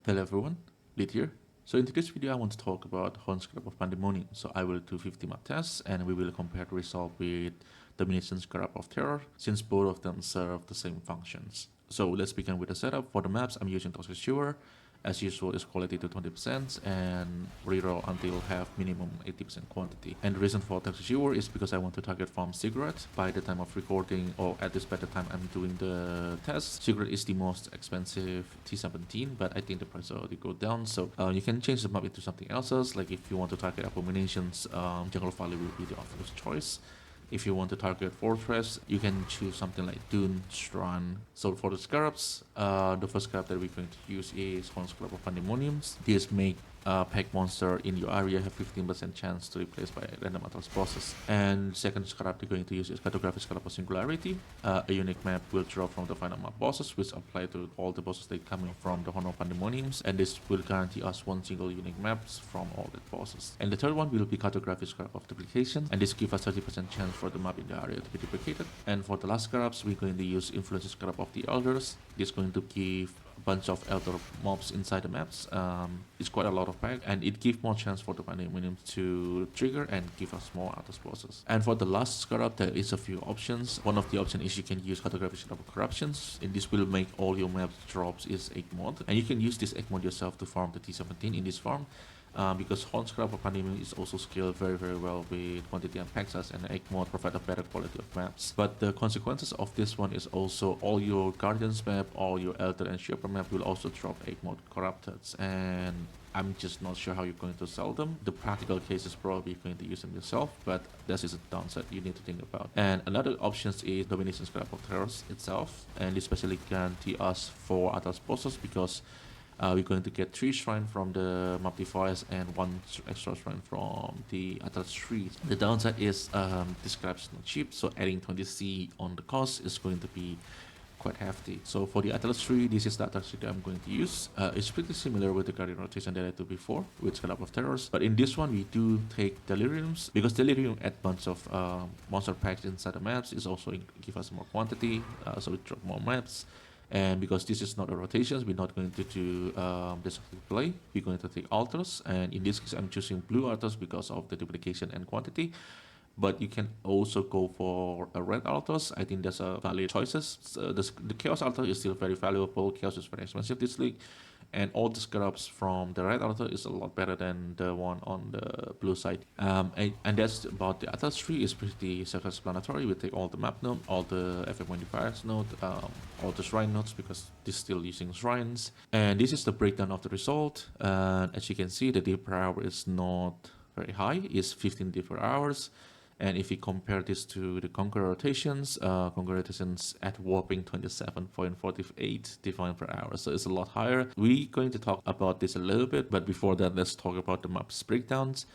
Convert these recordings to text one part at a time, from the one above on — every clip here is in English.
Hello everyone, Lid here. So in today's video I want to talk about Scarab of Pandemonium. So I will do 50 map tests and we will compare the result with Domination Scarab of Terror since both of them serve the same functions. So let's begin with the setup. For the maps I'm using Toxic Sewer. As usual is quality to 20% and reroll until have minimum 80% quantity. And the reason for Toxic Sewer is because I want to target farm Cigarette by the time of recording, or at least by the time I'm doing the test. Cigarette is the most expensive T17, but I think the price already go down, so you can change the map into something else. Like if you want to target Abominations, Jungle Valley will be the obvious choice. If you want to target Fortress, you can choose something like Dune, Strand. So for the Scarabs, the first Scarab that we're going to use is Horn Scarab of Pandemoniums. This make pack monster in your area have 15% chance to replace by random Atlas bosses. And second Scarab we're going to use is Cartographic Scarab of Singularity. A unique map will drop from the final map bosses, which apply to all the bosses that coming from the Horn of Pandemoniums, and this will guarantee us one single unique maps from all the bosses. And the third one will be Cartographic Scarab of Duplication, and this gives us 30% chance for the map in the area to be duplicated. And for the last Scarabs, we're going to use Influence Scarab of the Elders. This is going to give a bunch of elder mobs inside the maps. It's quite a lot of pack, and it gives more chance for the pandemonium to trigger and give us more Atlas bosses. And for the last Scarab, there is a few options. One of the options is you can use Cartographic Scarab of Corruptions, and this will make all your maps drops is egg mod, and you can use this egg mod yourself to farm the T17 in this farm. Because Horn Scarab of Pandemonium is also scaled very well with quantity and pack size, and egg mod provide a better quality of maps. But the consequences of this one is also all your Guardians map, all your Elder and Shepherd map will also drop egg mod corrupted, and I'm just not sure how you're going to sell them. The practical case is probably going to use them yourself, but this is a downside you need to think about. And another option is Domination Scarab of Terros itself, and this especially guarantee us 4 Atlas bosses because we're going to get 3 shrine from the map device and 1 extra shrine from the Atlas tree. The downside is this Scarab is not cheap, so adding 20C on the cost is going to be quite hefty. So for the Atlas tree, this is the Atlas tree that I'm going to use. It's pretty similar with the Guardian rotation that I did before with Scarab of Terrors, but in this one we do take Deliriums because Delirium add bunch of monster packs inside the maps. Is also give us more quantity, so we drop more maps. And because this is not a rotation, we're not going to do destructive play. We're going to take altars, and in this case I'm choosing blue altars because of the duplication and quantity. But you can also go for a red altars. I think that's a valid choices. So the chaos altar is still very valuable. Chaos is very expensive this league, and all the Scarabs from the red altar is a lot better than the one on the blue side. And that's about the Atlas tree. Is pretty self-explanatory. We take all the map node, all the FM modifiers node, all the shrine nodes because this is still using shrines. And this is the breakdown of the result. As you can see, the D per hour is not very high. It's 15 D per hours. And if we compare this to the Conqueror rotations at whopping 27.48 divine per hour, so it's a lot higher. We're going to talk about this a little bit, but before that, let's talk about the maps breakdowns.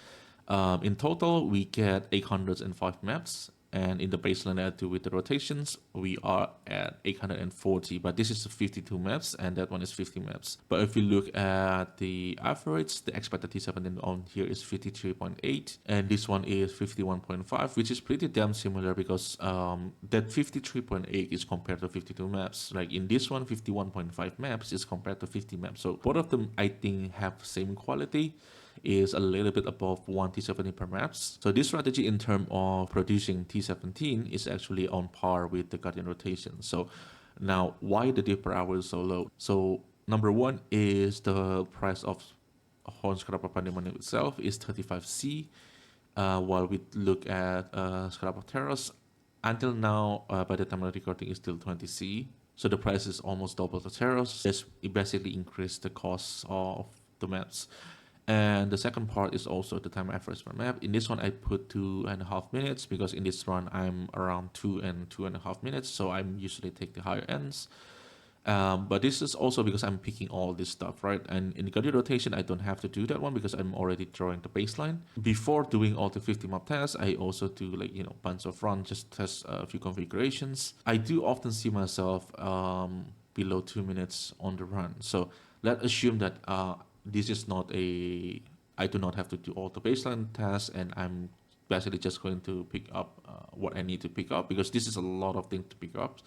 In total, we get 805 maps, and in the baseline I do with the rotations, we are at 840, but this is 52 maps, and that one is 50 maps. But if we look at the average, the expected T17 on here is 53.8, and this one is 51.5, which is pretty damn similar because that 53.8 is compared to 52 maps. Like in this one, 51.5 maps is compared to 50 maps. So both of them, I think, have same quality, is a little bit above 1 T17 per maps. So this strategy in terms of producing T17 is actually on par with the Guardian rotation. So now why the dip per hour is so low? So number one is the price of Horn Scarab of Pandemonium itself is 35C, while we look at Scarab of Terros, until now, by the time of recording, is still 20C. So the price is almost double the Terros. It basically increased the cost of the maps. And the second part is also the time average per map. In this one, I put 2.5 minutes because in this run, I'm around 2.5 minutes. So I'm usually take the higher ends. But this is also because I'm picking all this stuff, right? And in the Guardian rotation, I don't have to do that one because I'm already drawing the baseline. Before doing all the 50 map tests, I also do bunch of runs, just test a few configurations. I do often see myself below 2 minutes on the run. So let's assume that this is not I do not have to do all the baseline tasks, and I'm basically just going to pick up what I need to pick up, because this is a lot of things to pick up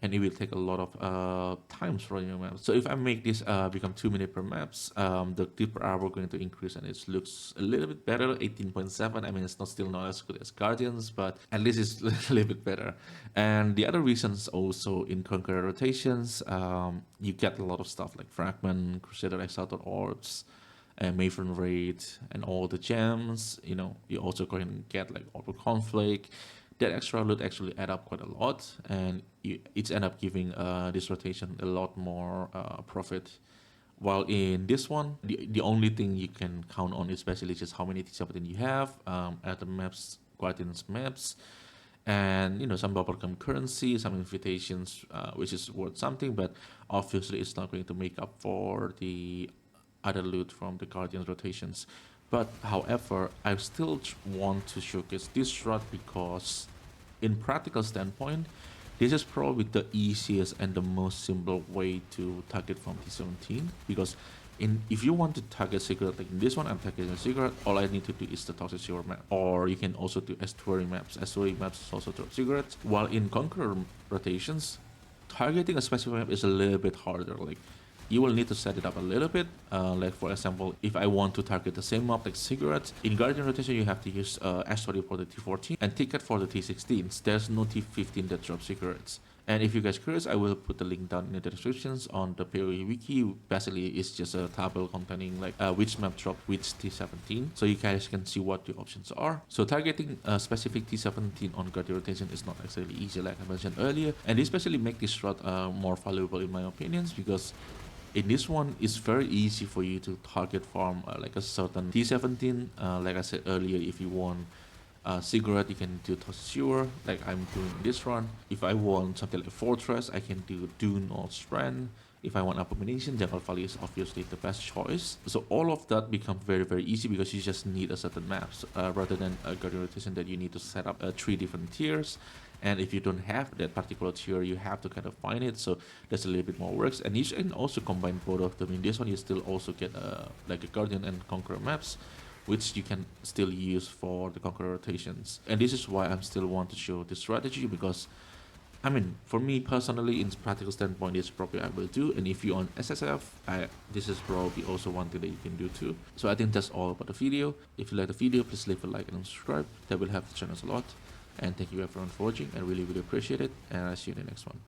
and it will take a lot of times for your map. So if I make this become 2 minutes per maps, the clip per hour going to increase and it looks a little bit better, 18.7. I mean, it's not still not as good as Guardians, but at least it's a little bit better. And the other reasons also in concurrent rotations, you get a lot of stuff like Fragment, Crusader Exalted Orbs, and Maven Raid, and all the gems. You know, you also going to get like Orbital Conflict. That extra loot actually add up quite a lot, and it's end up giving this rotation a lot more profit. While in this one, the only thing you can count on is basically just how many T17 you have, at the maps, Guardians maps, and you know, some bubble currency, some invitations, which is worth something, but obviously it's not going to make up for the other loot from the Guardians rotations. But however, I still want to showcase this strat because in practical standpoint, this is probably the easiest and the most simple way to target from T17, because if you want to target secret, like in this one I'm targeting a secret, all I need to do is the toxic secret map, or you can also do estuary maps. Estuary maps is also drop secrets, while in conqueror rotations, targeting a specific map is a little bit harder. Like, you will need to set it up a little bit. Like for example, if I want to target the same map like cigarettes, in Guardian rotation you have to use Estuary for the T14 and Ticket for the T16s. There's no T15 that drops cigarettes. And if you guys curious, I will put the link down in the descriptions on the PoE wiki. Basically, it's just a table containing like which map drop which T17, so you guys can see what the options are. So targeting a specific T17 on Guardian rotation is not exactly easy, like I mentioned earlier, and especially make this strat more valuable in my opinions, because in this one, it's very easy for you to target farm like a certain T17. Like I said earlier, if you want cigarette, you can do Tossure, like I'm doing this run. If I want something like Fortress, I can do Dune or Strand. If I want Abomination, Jungle Valley is obviously the best choice. So all of that becomes very, very easy because you just need a certain maps rather than a Guardian rotation that you need to set up 3 different tiers. And if you don't have that particular tier, you have to kind of find it. So that's a little bit more works. And you can also combine both of them. In this one, you still also get like a Guardian and Conqueror maps, which you can still use for the Conqueror rotations. And this is why I'm still want to show this strategy, because I mean, for me personally, in practical standpoint, this is probably I will do. And if you're on SSF, this is probably also one thing that you can do too. So I think that's all about the video. If you like the video, please leave a like and subscribe. That will help the channel a lot. And thank you everyone for watching. I really, really appreciate it. And I'll see you in the next one.